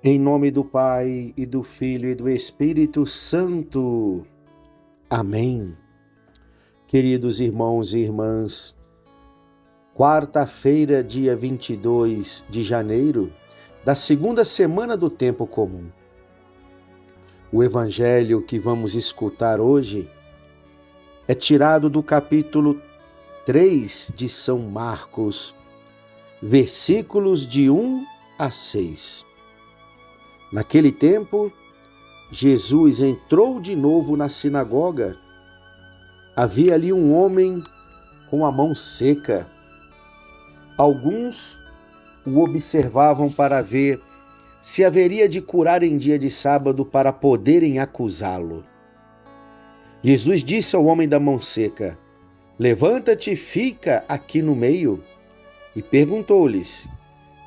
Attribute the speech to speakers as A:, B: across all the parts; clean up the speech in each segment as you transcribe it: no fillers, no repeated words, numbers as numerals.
A: Em nome do Pai, e do Filho, e do Espírito Santo. Amém. Queridos irmãos e irmãs, quarta-feira, dia 22 de janeiro, da segunda semana do tempo comum. O evangelho que vamos escutar hoje é tirado do capítulo 3 de São Marcos, versículos de 1 a 6. Naquele tempo, Jesus entrou de novo na sinagoga. Havia ali um homem com a mão seca. Alguns o observavam para ver se haveria de curar em dia de sábado para poderem acusá-lo. Jesus disse ao homem da mão seca: "Levanta-te e fica aqui no meio." E perguntou-lhes: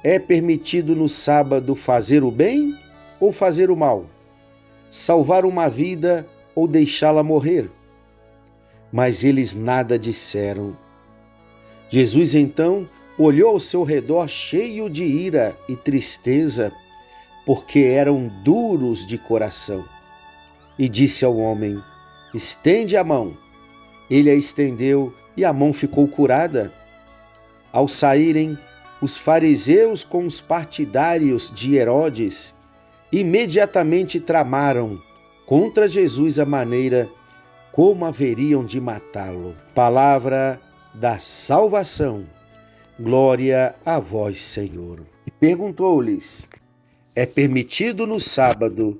A: "É permitido no sábado fazer o bem ou fazer o mal? Salvar uma vida ou deixá-la morrer?" Mas eles nada disseram. Jesus então olhou ao seu redor cheio de ira e tristeza, porque eram duros de coração, e disse ao homem: "Estende a mão." Ele a estendeu e a mão ficou curada. Ao saírem, os fariseus com os partidários de Herodes imediatamente tramaram contra Jesus a maneira como haveriam de matá-lo. Palavra da salvação. Glória a vós, Senhor. E perguntou-lhes: "É permitido no sábado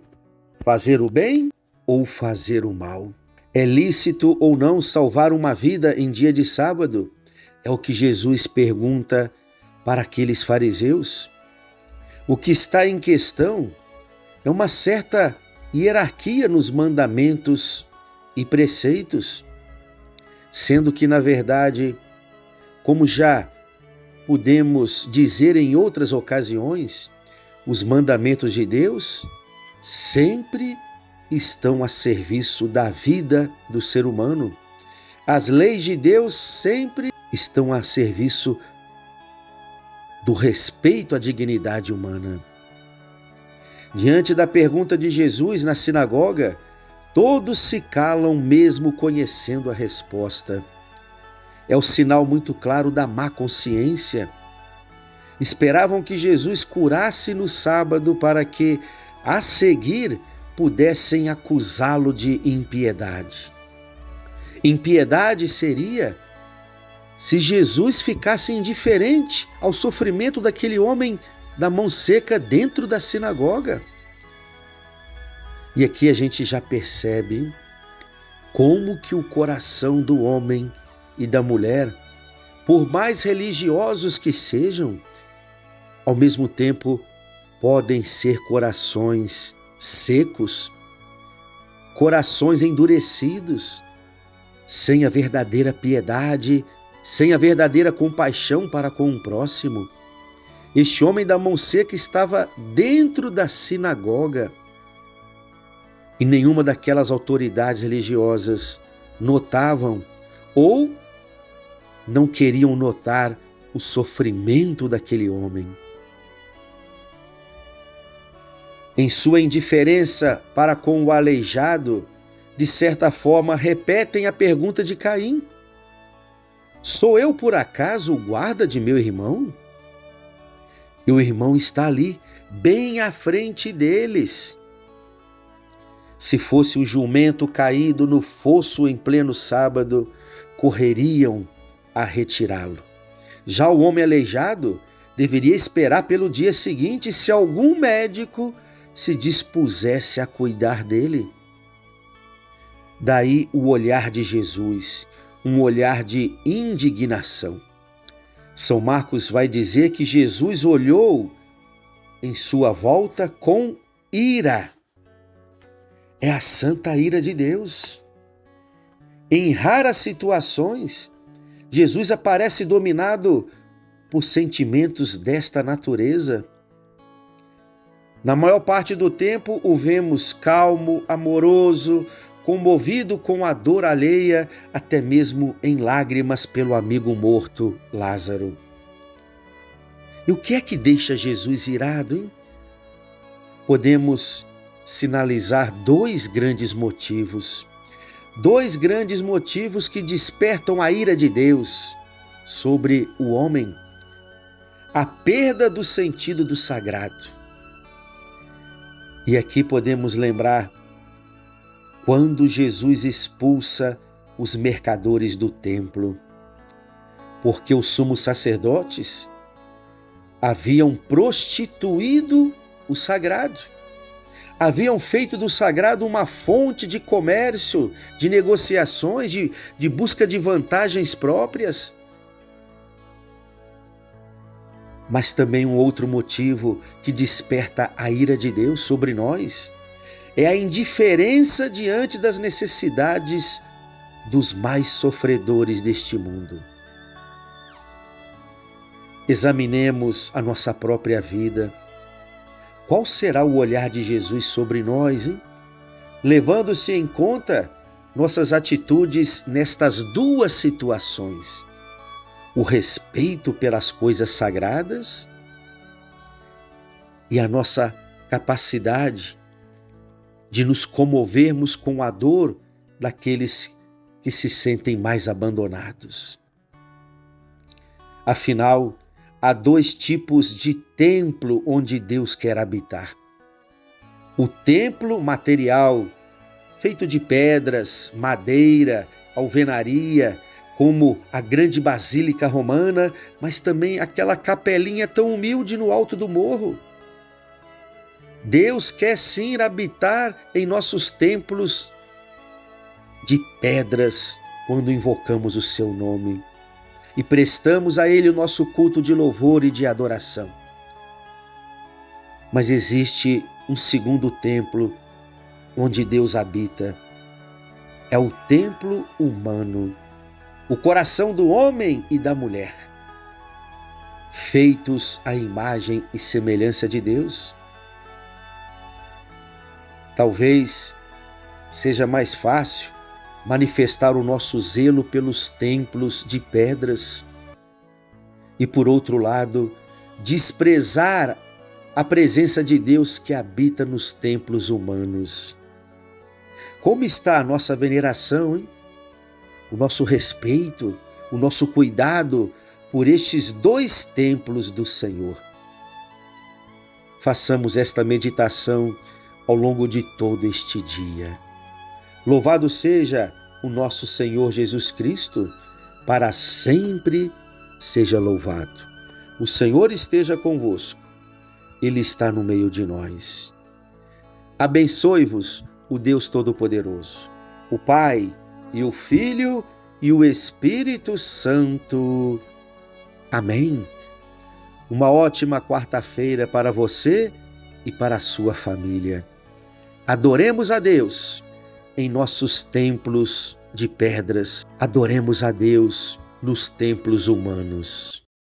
A: fazer o bem ou fazer o mal? É lícito ou não salvar uma vida em dia de sábado?" É o que Jesus pergunta para aqueles fariseus. O que está em questão é uma certa hierarquia nos mandamentos e preceitos, sendo que, na verdade, como já podemos dizer em outras ocasiões, os mandamentos de Deus sempre estão a serviço da vida do ser humano. As leis de Deus sempre estão a serviço do respeito à dignidade humana. Diante da pergunta de Jesus na sinagoga, todos se calam mesmo conhecendo a resposta. É o sinal muito claro da má consciência. Esperavam que Jesus curasse no sábado para que, a seguir, pudessem acusá-lo de impiedade. Impiedade seria se Jesus ficasse indiferente ao sofrimento daquele homem da mão seca dentro da sinagoga. E aqui a gente já percebe como que o coração do homem e da mulher, por mais religiosos que sejam, ao mesmo tempo podem ser corações secos, corações endurecidos, sem a verdadeira piedade, sem a verdadeira compaixão para com o próximo. Este homem da mão seca estava dentro da sinagoga e nenhuma daquelas autoridades religiosas notavam ou não queriam notar o sofrimento daquele homem. Em sua indiferença para com o aleijado, de certa forma repetem a pergunta de Caim: "Sou eu por acaso o guarda de meu irmão?" E o irmão está ali, bem à frente deles. Se fosse o jumento caído no fosso em pleno sábado, correriam a retirá-lo. Já o homem aleijado deveria esperar pelo dia seguinte, se algum médico se dispusesse a cuidar dele. Daí o olhar de Jesus, um olhar de indignação. São Marcos vai dizer que Jesus olhou em sua volta com ira. É a santa ira de Deus. Em raras situações, Jesus aparece dominado por sentimentos desta natureza. Na maior parte do tempo, o vemos calmo, amoroso, comovido com a dor alheia, até mesmo em lágrimas pelo amigo morto, Lázaro. E o que é que deixa Jesus irado, hein? podemos sinalizar dois grandes motivos que despertam a ira de Deus sobre o homem: a perda do sentido do sagrado. E aqui podemos lembrar quando Jesus expulsa os mercadores do templo, porque os sumos sacerdotes haviam prostituído o sagrado, haviam feito do sagrado uma fonte de comércio, de negociações, de busca de vantagens próprias. Mas também um outro motivo que desperta a ira de Deus sobre nós é a indiferença diante das necessidades dos mais sofredores deste mundo. Examinemos a nossa própria vida. Qual será o olhar de Jesus sobre nós, hein? Levando-se em conta nossas atitudes nestas duas situações: o respeito pelas coisas sagradas e a nossa capacidade de nos comovermos com a dor daqueles que se sentem mais abandonados. Afinal, há dois tipos de templo onde Deus quer habitar: o templo material, feito de pedras, madeira, alvenaria, como a grande basílica romana, mas também aquela capelinha tão humilde no alto do morro. Deus quer sim habitar em nossos templos de pedras quando invocamos o seu nome e prestamos a Ele o nosso culto de louvor e de adoração. Mas existe um segundo templo onde Deus habita. É o templo humano, o coração do homem e da mulher, feitos à imagem e semelhança de Deus. Talvez seja mais fácil manifestar o nosso zelo pelos templos de pedras e, por outro lado, desprezar a presença de Deus que habita nos templos humanos. Como está a nossa veneração, hein? O nosso respeito, o nosso cuidado por estes dois templos do Senhor. Façamos esta meditação ao longo de todo este dia. Louvado seja o nosso Senhor Jesus Cristo, para sempre seja louvado. O Senhor esteja convosco, Ele está no meio de nós. Abençoe-vos o Deus Todo-Poderoso, o Pai e o Filho e o Espírito Santo. Amém. Uma ótima quarta-feira para você e para a sua família. Adoremos a Deus em nossos templos de pedras. Adoremos a Deus nos templos humanos.